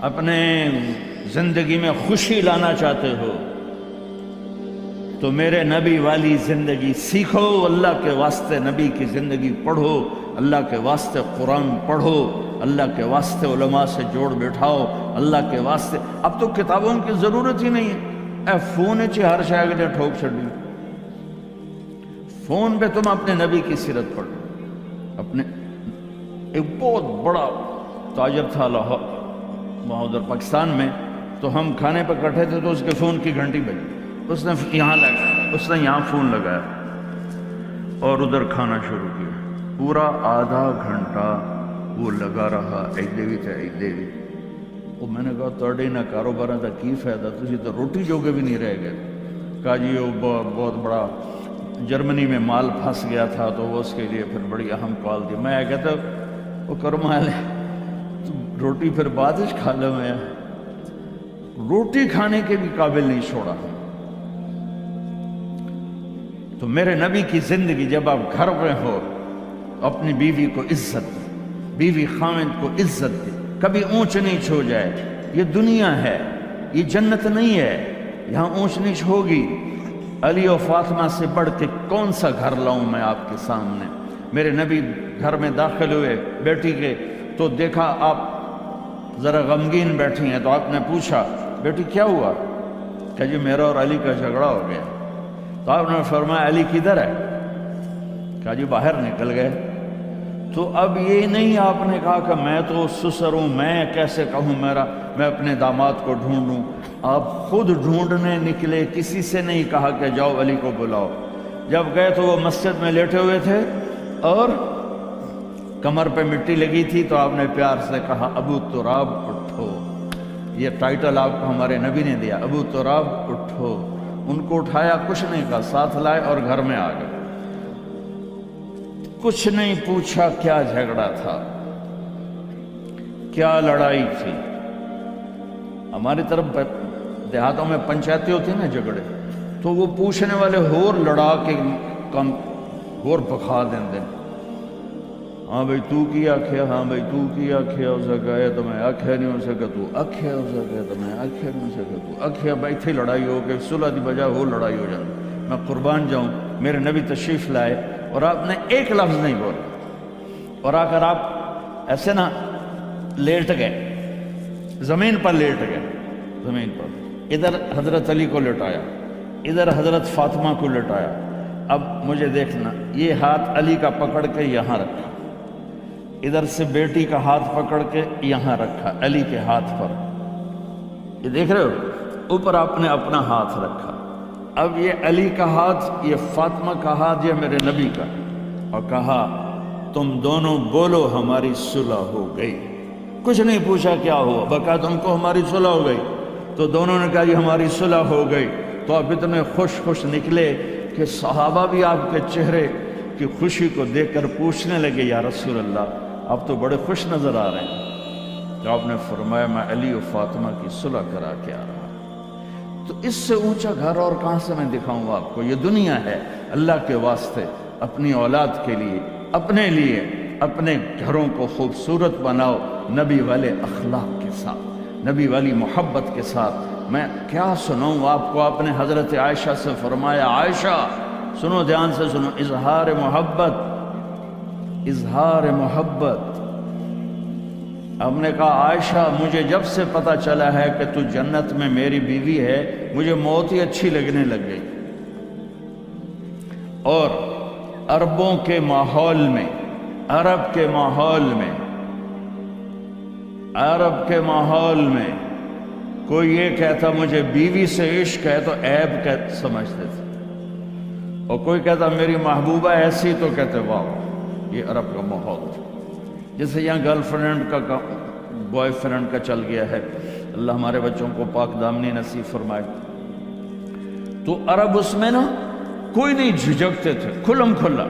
اپنے زندگی میں خوشی لانا چاہتے ہو تو میرے نبی والی زندگی سیکھو، اللہ کے واسطے نبی کی زندگی پڑھو، اللہ کے واسطے قرآن پڑھو، اللہ کے واسطے علماء سے جوڑ بٹھاؤ، اللہ کے واسطے۔ اب تو کتابوں کی ضرورت ہی نہیں ہے، اے فون چ ہر شے کے ٹھوک چھڑی، فون پہ تم اپنے نبی کی سیرت پڑھو۔ اپنے ایک بہت بڑا تاجر تھا لاہور، وہاں ادھر پاکستان میں، تو ہم کھانے پہ کٹھے تھے تو اس کے فون کی گھنٹی بجی، اس نے یہاں فون لگایا اور ادھر کھانا شروع کیا۔ پورا آدھا گھنٹہ وہ لگا رہا، ایدے بھی تھے ایدے بھی۔ وہ میں نے کہا تھوڑے نہ کاروبار کا کی فائدہ، تسی تو روٹی جوگے بھی نہیں رہ گئے۔ کہا جی وہ بہت بڑا جرمنی میں مال پھنس گیا تھا تو وہ اس کے لیے پھر بڑی اہم کال دی۔ میں کہتا وہ کرما لے روٹی پھر بعد ہی کھا لو، میں روٹی کھانے کے بھی قابل نہیں چھوڑا۔ تو میرے نبی کی زندگی، جب آپ گھر میں ہو اپنی بیوی کو عزت دے، بیوی خاوند کو عزت دے، کبھی اونچ نیچ ہو جائے۔ یہ دنیا ہے، یہ جنت نہیں ہے، یہاں اونچ نیچ ہوگی۔ علی و فاطمہ سے بڑھ کے کون سا گھر لاؤں میں آپ کے سامنے؟ میرے نبی گھر میں داخل ہوئے بیٹی کے تو دیکھا آپ ذرا غمگین بیٹھی ہیں، تو آپ نے پوچھا بیٹی کیا ہوا؟ کہ جی میرا اور علی کا جھگڑا ہو گیا۔ تو آپ نے فرمایا علی کدھر ہے؟ کہا جی باہر نکل گئے۔ تو اب یہ نہیں آپ نے کہا کہ میں تو سسر ہوں، میں کیسے کہوں میں اپنے داماد کو ڈھونڈوں۔ آپ خود ڈھونڈنے نکلے، کسی سے نہیں کہا کہ جاؤ علی کو بلاؤ۔ جب گئے تو وہ مسجد میں لیٹے ہوئے تھے اور کمر پہ مٹی لگی تھی، تو آپ نے پیار سے کہا ابو تراب اٹھو۔ یہ ٹائٹل آپ کو ہمارے نبی نے دیا، ابو تراب اٹھو۔ ان کو اٹھایا، کچھ نہیں کہا، ساتھ لائے اور گھر میں آ گئے۔ کچھ نہیں پوچھا کیا جھگڑا تھا، کیا لڑائی تھی۔ ہماری طرف دیہاتوں میں پنچایتیں ہوتی ہیں نا جھگڑے، تو وہ پوچھنے والے ہور لڑا کے کم ہور پکھا دیں۔ ہاں بھئی تو کی آکھیا، ہاں بھئی تو کی آکھیا، ہو سکا تو میں آکھیا نہیں ہو سکا، تو آکھیا ہو سکا تو میں آکھیا نہیں ہو سکا، تو آکھیا بھائی تھی لڑائی ہو کے صلح دی بجائے ہو لڑائی ہو جاتی۔ میں قربان جاؤں، میرے نبی تشریف لائے اور آپ نے ایک لفظ نہیں بولا، اور آ کر آپ ایسے نا لیٹ گئے، زمین پر لیٹ گئے، زمین پر۔ ادھر حضرت علی کو لٹایا، ادھر حضرت فاطمہ کو لٹایا۔ اب مجھے دیکھنا، یہ ہاتھ علی کا پکڑ کے یہاں رکھا، ادھر سے بیٹی کا ہاتھ پکڑ کے یہاں رکھا علی کے ہاتھ پر، یہ دیکھ رہے ہو، اوپر آپ نے اپنا ہاتھ رکھا۔ اب یہ علی کا ہاتھ، یہ فاطمہ کا ہاتھ، یہ میرے نبی کا، اور کہا تم دونوں بولو ہماری صلح ہو گئی۔ کچھ نہیں پوچھا کیا ہوا، بکا تم کو ہماری صلح ہو گئی۔ تو دونوں نے کہا یہ ہماری صلح ہو گئی۔ تو آپ اتنے خوش نکلے کہ صحابہ بھی آپ کے چہرے کی خوشی کو دیکھ کر پوچھنے لگے یا رسول اللہ آپ تو بڑے خوش نظر آ رہے ہیں۔ تو آپ نے فرمایا میں علی و فاطمہ کی صلح کرا کے آ رہا۔ تو اس سے اونچا گھر اور کہاں سے میں دکھاؤں آپ کو؟ یہ دنیا ہے، اللہ کے واسطے اپنی اولاد کے لیے، اپنے لیے، اپنے گھروں کو خوبصورت بناؤ نبی والے اخلاق کے ساتھ، نبی والی محبت کے ساتھ۔ میں کیا سناؤں آپ کو؟ آپ نے حضرت عائشہ سے فرمایا عائشہ سنو، دھیان سے سنو، اظہار محبت، اظہار محبت۔ ہم نے کہا عائشہ مجھے جب سے پتہ چلا ہے کہ تو جنت میں میری بیوی ہے، مجھے موت ہی اچھی لگنے لگ گئی۔ اور عربوں کے ماحول میں، عرب کے ماحول میں کوئی یہ کہتا مجھے بیوی سے عشق ہے تو عیب سمجھتے تھے، اور کوئی کہتا میری محبوبہ ایسی تو کہتے واہ، یہ عرب کا ماحول تھا۔ جیسے یہاں گرل فرینڈ کا بوائے فرینڈ کا چل گیا ہے، اللہ ہمارے بچوں کو پاک دامنی نصیب فرمائے۔ تو عرب اس میں نا کوئی نہیں جھجکتے تھے، کھلم کھلا۔